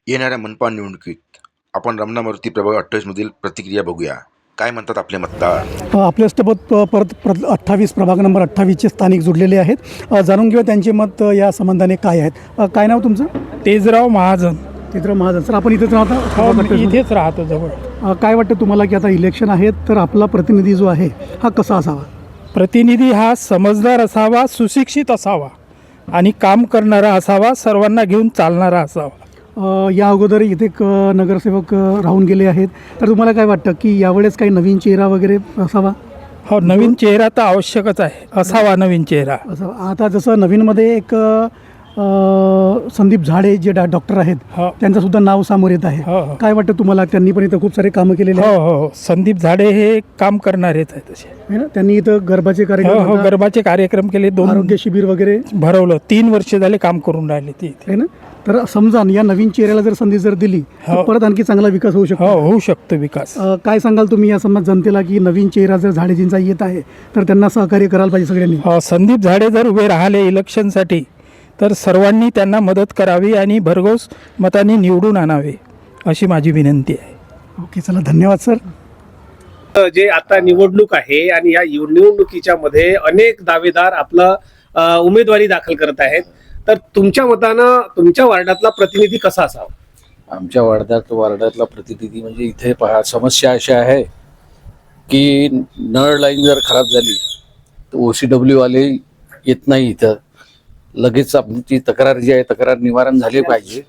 येणाऱ्या मनपा निवडणुकीत आपण रमणामारुती प्रभाग 28 मधील प्रतिक्रिया बघूया. काय म्हणतात आपले मतदार? आपल्यासोबत परत 28 प्रभाग नंबर 28चे स्थानिक जुडलेले आहेत. जाणून घेऊया त्यांचे मत या संबंधाने काय आहेत. काय नाव तुमचं? तेजराव महाजन. तेजराव महाजन. सर, आपण इथेच हो, राहता? मी इथेच राहतो जवळ. काय वाटतं तुम्हाला की आता इलेक्शन आहेत तर आपला प्रतिनिधी जो आहे हा कसा असावा? प्रतिनिधी हा समजदार असावा, सुशिक्षित असावा आणि काम करणारा असावा, सर्वांना घेऊन चालणारा असावा. या अगोदर इथे नगरसेवक राहून गेले आहेत, तर तुम्हाला काय वाटतं की यावेळेस काही नवीन चेहरा वगैरे असावा? हो, नवीन चेहरा तर आवश्यकच आहे, असावा नवीन चेहरा. असं आता जसं नवीनमध्ये एक संदीप झाडे जे डॉक्टर आहेत हो. त्यांचं नाव समोर येत आहे. हो, हो. काय वाटतं तुम्हाला? त्यांनी पण इथं खूप सारे कामं केलेले हो आहेत, हो, संदीप झाडे हे काम करणारेच आहे तसे. है ना? त्यांनी इथं गर्भाचे हो कार्यक्रम, हो, गर्भाचे कार्यक्रम केले, 2 आरोग्य शिबिर वगैरे, भरवलं. 3 वर्ष झाले काम करून राहिले ते इथे. आहे ना? तर समजा या नवीन चेहऱ्याला जर संधी जर दिली तर हो. परत आणखी चांगला विकास होऊ हो, शकतो. होऊ शकतो विकास. काय सांगाल तुम्ही या समज जनतेला की नवीन चेहरा जर झाडेजींचा येत आहे तर त्यांना सहकार्य करायला पाहिजे सगळ्यांनी? हो, संदीप झाडे जर उभे राहिले इलेक्शनसाठी तर सर्वांनी त्यांना मदत करावी आणि भरघोस मतांनी निवडून आणावे अशी माझी विनंती आहे. ओके, चला, धन्यवाद सर. जे आता निवडणूक आहे आणि या निवडणुकीच्या मध्ये अनेक दावेदार आपलं उमेदवारी दाखल करत आहेत, तर तुमच्या मतानं तुमच्या वार्डातला प्रतिनिधी कसा असावा? आमच्या वार्डातला प्रतिनिधी म्हणजे इथे पहा, समस्या अशा आहे की नळ लाईन जर खराब झाली तर OCW वाले येत नाही इथं. लगेच आमची तक्रार जी आहे तक्रार निवारण झाली पाहिजे.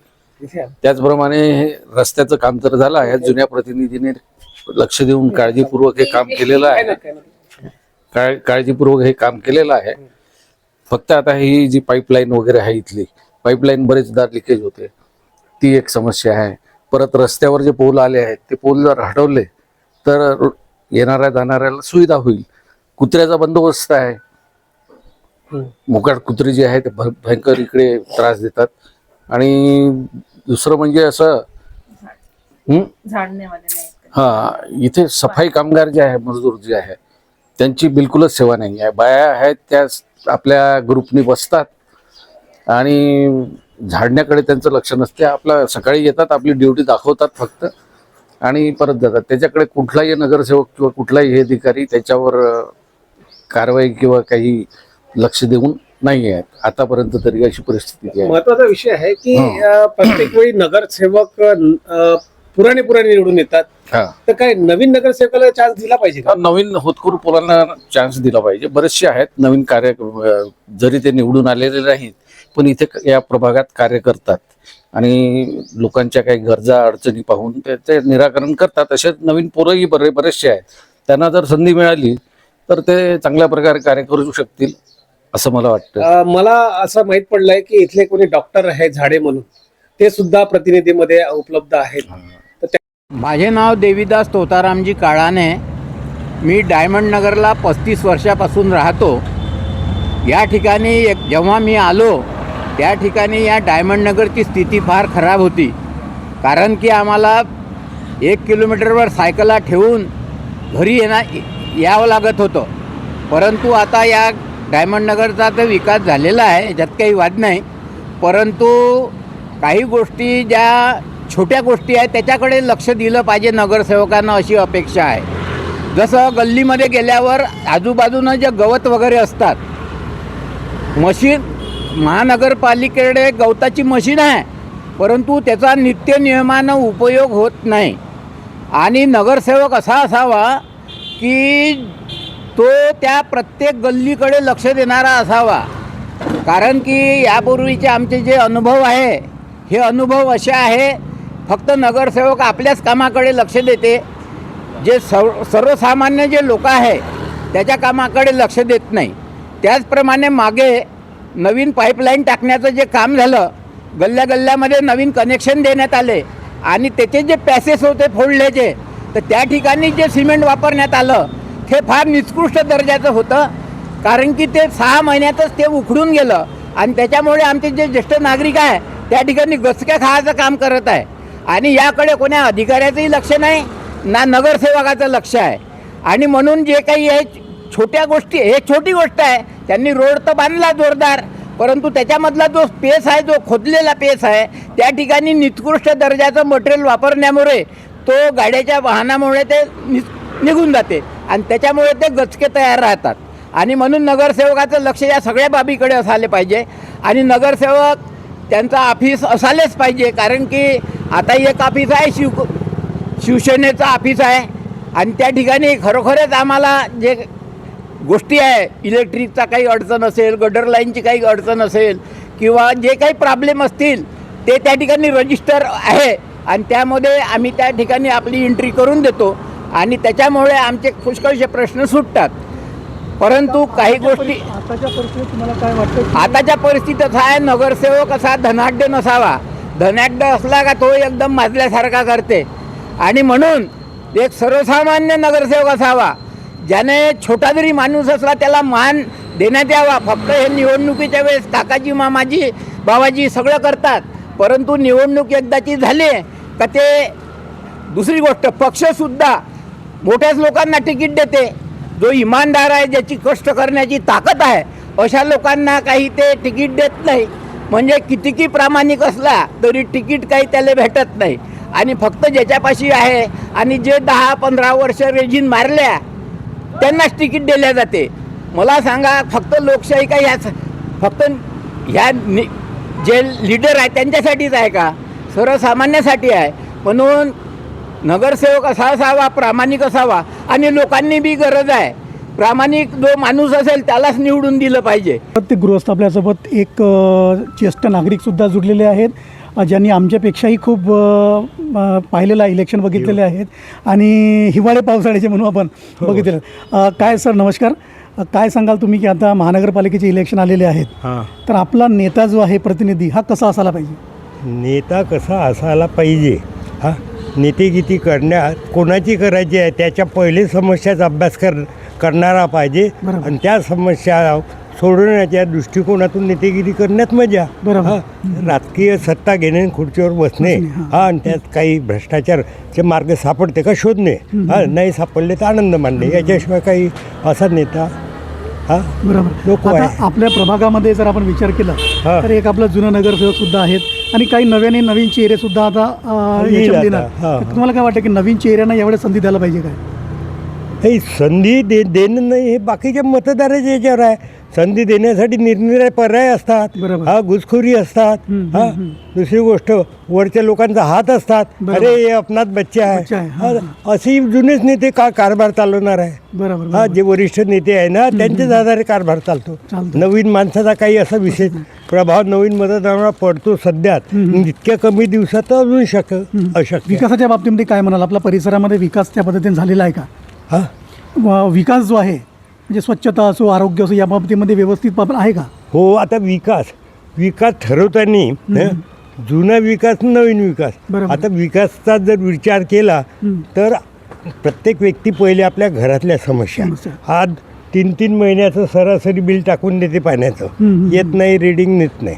त्याचप्रमाणे हे रस्त्याचं काम तर झालं आहे, जुन्या प्रतिनिधीने लक्ष देऊन काळजीपूर्वक हे काम केलेलं आहे. काळजीपूर्वक हे काम केलेलं आहे. फक्त आता ही जी पाईपलाईन वगैरे आहे, इथली पाईपलाईन बरेचदा लिकेज होते, ती एक समस्या आहे. परत रस्त्यावर जे पोल आले आहेत ते पोल जर हटवले तर येणाऱ्या जाणाऱ्याला सुविधा होईल. कुत्र्याचा बंदोबस्त आहे. मुकाट कुत्री जे आहे ते भयंकर इकडे त्रास देतात. आणि दुसरं म्हणजे असं इथे सफाई कामगार जे आहे, मजदूर जे आहे, त्यांची बिलकुलच सेवा नाही आहे. बाया आहेत त्या आपल्या ग्रुपनी बसतात आणि झाडण्याकडे त्यांचं लक्ष नसते. आपला सकाळी येतात, आपली ड्युटी दाखवतात फक्त आणि परत जातात. त्याच्याकडे कुठलाही नगरसेवक किंवा कुठलाही हे अधिकारी त्याच्यावर कारवाई किंवा काही लक्ष देऊन नाही आहेत आतापर्यंत तरी, अशी परिस्थिती आहे. महत्वाचा विषय आहे की प्रत्येक वेळी नगरसेवक पुराणे निवडून येतात, तर काय नवीन नगरसेवकाला चान्स दिला पाहिजे का? नवीन होतकरू पोरांना चान्स दिला पाहिजे. बरेचसे आहेत नवीन कार्य, जरी ते निवडून आलेले नाहीत पण इथे या प्रभागात कार्य करतात आणि लोकांच्या काही गरजा अडचणी पाहून ते निराकरण करतात. असे नवीन पोरही बरेचसे आहेत. त्यांना जर संधी मिळाली तर ते चांगल्या प्रकारे कार्य करू शकतील असं मला वाटतं. मला असं माहित पडलंय की इथले कोणी डॉक्टर आहे झाडे म्हणून, ते सुद्धा प्रतिनिधीमध्ये उपलब्ध आहेत. माझे नाव देवीदास तोतारामजी काळाने. मी डायमंड नगरला 35 वर्षापासून राहतो. या ठिकाणी जेव्हा मी आलो त्या ठिकाणी या डायमंड नगरची स्थिती फार खराब होती, कारण की आम्हाला 1 किलोमीटरवर सायकला ठेवून घरी यावं लागत होतं. परंतु आता या डायमंड नगरचा तर विकास झालेला आहे, याच्यात काही वाद नाही. परंतु काही गोष्टी ज्या छोट्या गोष्टी आहेत त्याच्याकडे लक्ष दिलं पाहिजे नगरसेवकांना, अशी अपेक्षा आहे. जसं गल्लीमध्ये गेल्यावर आजूबाजूनं जे गवत वगैरे असतात, मशीन महानगरपालिकेकडे गवताची मशीन आहे, परंतु त्याचा नित्यनियमानं उपयोग होत नाही. आणि नगरसेवक असा असावा की तो त्या प्रत्येक गल्लीकडे लक्ष देणारा असावा. कारण की यापूर्वीचे आमचे जे अनुभव आहे, हे अनुभव असे आहे, फक्त नगरसेवक आपल्याच कामाकडे लक्ष देते, जे सर्वसामान्य जे लोक आहे त्याच्या कामाकडे लक्ष देत नाही. त्याचप्रमाणे मागे नवीन पाईपलाईन टाकण्याचं जे काम झालं, गल्ल्यामध्ये नवीन कनेक्शन देण्यात आले आणि त्याचे जे पॅसेस होते फोडल्याचे, तर त्या ठिकाणी जे सिमेंट वापरण्यात आलं ते फार निकृष्ट दर्जाचं होतं, कारण की ते 6 महिन्यातच ते उखडून गेलं आणि त्याच्यामुळे आमचे जे ज्येष्ठ नागरिक आहे त्या ठिकाणी गचक्या खायचं काम करत आहे. आणि याकडे कोण्या अधिकाऱ्याचंही लक्ष नाही ना नगरसेवकाचं लक्ष आहे. आणि म्हणून जे काही आहे छोट्या गोष्टी, एक छोटी गोष्ट आहे, त्यांनी रोड तर बांधला जोरदार, परंतु त्याच्यामधला जो स्पेस आहे, जो खोदलेला पेस आहे, त्या ठिकाणी निकृष्ट दर्जाचं मटेरियल वापरण्यामुळे तो गाड्याच्या वाहनामुळे ते निघून जाते आणि त्याच्यामुळे ते गचके तयार राहतात. आणि म्हणून नगरसेवकाचं लक्ष या सगळ्या बाबीकडे असायला पाहिजे आणि नगरसेवक त्यांचा ऑफिस असायलाच पाहिजे. कारण की आता एक ऑफिस आहे शिवसेनेचं ऑफिस आहे आणि त्या ठिकाणी खरोखरच आम्हाला जे गोष्टी आहे, इलेक्ट्रिकचा काही अडचण असेल, गटर लाईनची काही अडचण असेल किंवा जे काही प्रॉब्लेम असतील ते त्या ठिकाणी रजिस्टर आहे आणि त्यामध्ये आम्ही त्या ठिकाणी आपली एंट्री करून देतो आणि त्याच्यामुळे आमचे पुष्कळसे प्रश्न सुटतात. परंतु काही गोष्टी आताच्या परिस्थितीत तुम्हाला काय वाटतं? आताच्या परिस्थितीत आहे, नगरसेवक असा धनाढ्य नसावा. धनाढ्य असला का तो एकदम माजल्यासारखा करते आणि म्हणून एक सर्वसामान्य नगरसेवक असावा, ज्याने छोटा जरी माणूस असला त्याला मान देण्यात यावा. फक्त हे निवडणुकीच्या वेळेस काकाजी, मामाजी, बाबाजी सगळं करतात, परंतु निवडणूक एकदाची झाली का ते दुसरी गोष्ट, पक्षसुद्धा मोठ्याच लोकांना तिकीट देते. जो इमानदार आहे, ज्याची कष्ट करण्याची ताकद आहे, अशा लोकांना काही ते तिकीट देत नाही. म्हणजे कितीही प्रामाणिक असला तरी तिकीट काही त्याला भेटत नाही आणि फक्त ज्याच्यापाशी आहे आणि जे 10-15 वर्ष रेजिन मारल्या त्यांनाच तिकीट दिल्या जाते. मला सांगा, फक्त लोकशाही का ह्याच फक्त ह्या जे लीडर आहे त्यांच्यासाठीच आहे का? सर्वसामान्यासाठी आहे. म्हणून नगरसेवक असा असावा, प्रामाणिक असावा आणि लोकांनी बी गरज आहे, प्रामाणिक जो माणूस असेल त्यालाच निवडून दिलं पाहिजे. प्रत्येक गृहस्थ आपल्यासोबत एक ज्येष्ठ नागरिकसुद्धा जुडलेले आहेत, ज्यांनी आमच्यापेक्षाही खूप पाहिलेलं आहे, इलेक्शन बघितलेले आहेत आणि हिवाळे पावसाळ्याचे म्हणून आपण बघितलेलं. काय सर, नमस्कार. काय सांगाल तुम्ही की आता महानगरपालिकेचे इलेक्शन आलेले आहेत, तर आपला नेता जो आहे, प्रतिनिधी, हा कसा असायला पाहिजे? नेता कसा असायला पाहिजे? हा, नेतेगिरी करण्यात कोणाची करायची आहे त्याच्या पहिले समस्याचा अभ्यास करणारा पाहिजे आणि त्या समस्या सोडवण्याच्या दृष्टिकोनातून नेतेगिरी करण्यात मजा. राजकीय सत्ता घेणे, खुर्चीवर बसणे, आणि त्यात काही भ्रष्टाचारचे मार्ग सापडते का शोधणे, नाही सापडले तर आनंद मानणे, याच्याशिवाय काही असा नेता बरोबर. आता आपल्या प्रभागामध्ये जर आपण विचार केला तर एक आपलं जुनं नगरसेवक सुद्धा आहेत आणि काही नवीन चेहरे सुद्धा आता तुम्हाला काय वाटतं की नवीन चेहऱ्यांना यावेळेस संधी द्यायला पाहिजे काय? हे संधी देणं नाही, हे बाकीच्या मतदाराच्या याच्यावर आहे. संधी देण्यासाठी निरनिराळे पर्याय असतात, घुसखोरी असतात, दुसरी गोष्ट वरच्या लोकांचा हात असतात. अरे हे आपणात बच्चे आहे, असे जुनेच नेते का कारभार चालवणार आहे? बरोबर. जे वरिष्ठ नेते आहे ना त्यांच्याच आधारे कारभार चालतो. नवीन माणसाचा काही असा विशेष प्रभाव नवीन मतदारांवर पडतो सध्यात इतक्या कमी दिवसात अजून अशक्य. विकासाच्या बाबतीमध्ये काय म्हणाल? आपल्या परिसरामध्ये विकास त्या पद्धतीने झालेला आहे का? विकास जो आहे म्हणजे स्वच्छता असो, आरोग्य असो, या बाबतीमध्ये व्यवस्थित आहे का? हो, आता विकास ठरवताना जुना विकास, नवीन विकास. आता विकासाचा जर विचार केला तर प्रत्येक व्यक्ती पहिले आपल्या घरातल्या समस्या, आज 3-3 महिन्याचं सरासरी बिल टाकून देते पाण्याचं, येत नाही, रीडिंग नेत नाही.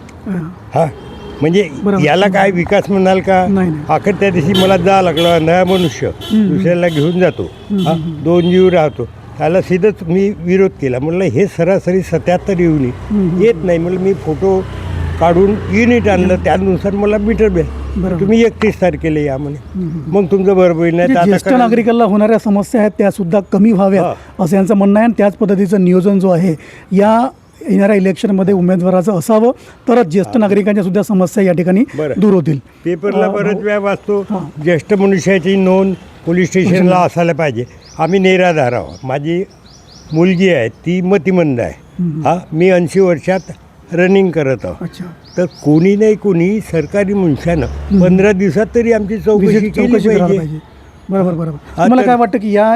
म्हणजे याला काय विकास म्हणाल का? अखेर त्या दिवशी मला जा लागला, नया मनुष्य दुसऱ्याला घेऊन जातो, 2 जीव राहतो, त्याला सीधंच मी विरोध केला. म्हटलं हे सरासरी 77 युनिट येत नाही, म्हटलं मी फोटो काढून युनिट आणलं, त्यानुसार मला मीटर बिल तुम्ही 31 तारखेला या म्हणे, मग तुमचं बरोबर नाही. ज्येष्ठ नागरिकांना होणाऱ्या समस्या आहेत त्या सुद्धा कमी व्हाव्यात असं यांचं म्हणणं आहे आणि त्याच पद्धतीचं नियोजन जो आहे या येणाऱ्या इलेक्शनमध्ये उमेदवाराचं असावं, तरच ज्येष्ठ नागरिकांच्या सुद्धा समस्या या ठिकाणी दूर होतील. पेपरला बरेच वेळा वाचतो, ज्येष्ठ मनुष्याची नोंद पोलीस स्टेशनला असायला पाहिजे. आम्ही निराधार आहोत, माझी मुलगी आहे ती मतिमंद आहे, मी 80 वर्षात रनिंग करत आहोत. तर कोणी नाही कोणी सरकारी मनुष्यानं 15 दिवसात तरी आमची चौकशी केली पाहिजे. बरोबर. मला काय वाटतं की या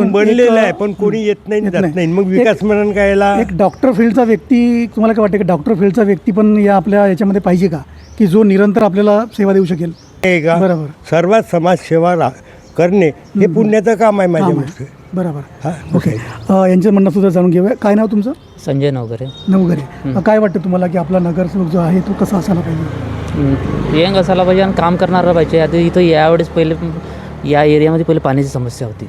बनलेलं आहे पण कोणी येत नाही, जात नाही, मग विकास म्हणून काय? एक डॉक्टर फील्डचा व्यक्ती, तुम्हाला काय वाटतं की डॉक्टर फील्डचा व्यक्ती पण या आपल्या याच्यामध्ये पाहिजे का, की जो निरंतर आपल्याला सेवा देऊ शकेल? बरोबर. सर्वात समाजसेवा करणे हे पुण्याचं काम आहे माझ्या मते. बरोबर. ओके, यांचं म्हणणं सुद्धा जाणून घेऊया. काय नाव तुमचं? संजय नवघरे. काय वाटतं तुम्हाला की आपला नगरसेवक जो आहे तो कसा असायला पाहिजे? यंग असायला पाहिजे आणि काम करणारा पाहिजे. आता इथं यावेळेस पहिले या एरियामध्ये पहिले पाण्याची समस्या होती.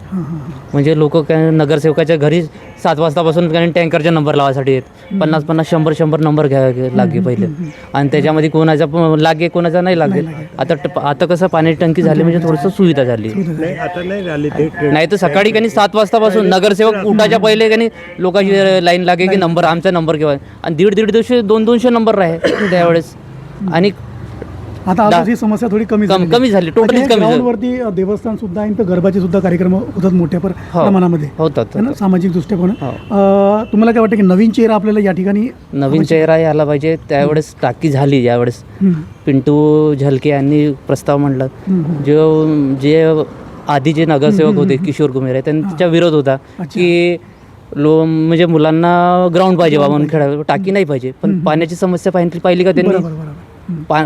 म्हणजे लोक काय नगरसेवकाच्या घरी 7 वाजतापासून काही टँकरचे नंबर लावायसाठी येत 50-50 100-100 नंबर घ्यावे लागे पहिले, आणि त्याच्यामध्ये कोणाचा लागे कोणाचा नाही लागेल. आता कसं पाण्याची टंकी झाली म्हणजे थोडंसं सुविधा झाली. नाही आता नाही झाले ते नाही तर सकाळी काही 7 वाजतापासून नगरसेवक उठायच्या पहिले काही लोकांची लाईन लागे की नंबर आमचा नंबर केव्हा, आणि 150-150 200 नंबर राहे त्यावेळेस. आणि आता आताची समस्या थोडी कमी कमी झाली, टोटलीच कमी झाली. वरती देवस्थान सुद्धा आहे, तर गरबाचे सुद्धा कार्यक्रम होतात मोठ्या प्रमाणामध्ये होतात. है ना, सामाजिक दृष्ट्या पण. तुम्हाला काय वाटतं की नवीन चेहरा आपल्याला या ठिकाणी नवीन चेहरा यायला पाहिजे. त्यावेळेस टाकी झाली, यावेळेस पिंटू झलके यांनी प्रस्ताव मांडला. जे आधी जे नगरसेवक होते किशोर कुमेरे, त्यांचा विरोध होता की म्हणजे मुलांना ग्राउंड पाहिजे बाबा म्हणून खेळायला, टाकी नाही पाहिजे. पण पाण्याची समस्या पाहिली का त्यांनी.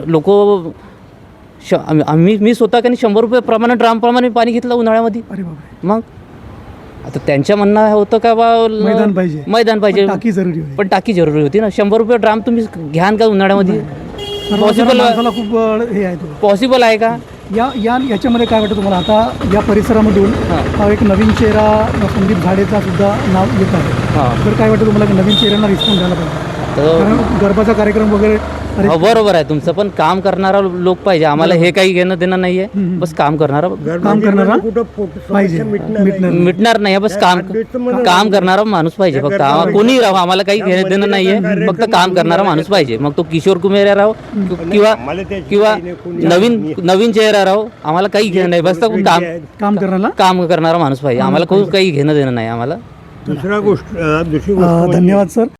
लोक मी स्वतः काही 100 रुपये प्रमाणे ड्रामप्रमाणे पाणी घेतलं उन्हाळ्यामध्ये. अरे बापरे. मग आता त्यांच्या म्हणणं होतं का बा मैदान पाहिजे, टाकी जरुरी होती. पण टाकी जरुरी होती ना. 100 रुपये ड्राम तुम्ही घ्यान का उन्हाळ्यामध्ये? खूप हे आहे तो. पॉसिबल आहे का? याच्यामध्ये काय वाटतं तुम्हाला, आता या परिसरामधून एक नवीन चेहरा संदीप झाडेचा सुद्धा नाव येत आहे, तर काय वाटतं तुम्हाला की नवीन चेहऱ्यांना रिस्पॉन्स द्यायला पाहिजे? कारण गरबाचा कार्यक्रम वगैरे. बरोबर आहे तुमचं, पण काम करणारा लोक पाहिजे. आम्हाला हे काही घेणं देणं नाहीये, बस काम करणारा पाहिजे. मिटणार नाही, बस काम करणारा माणूस पाहिजे. फक्त कोणी राहो, आम्हाला काही घेणं देणं नाहीये, फक्त काम करणारा माणूस पाहिजे. मग तो किशोर कुमेरे राहो किंवा नवीन चेहरा राहो, आम्हाला काही घेणं नाही, बस काम करणारा माणूस पाहिजे. आम्हाला काही घेणं देणं नाही आम्हाला. दुसरी गोष्ट धन्यवाद सर.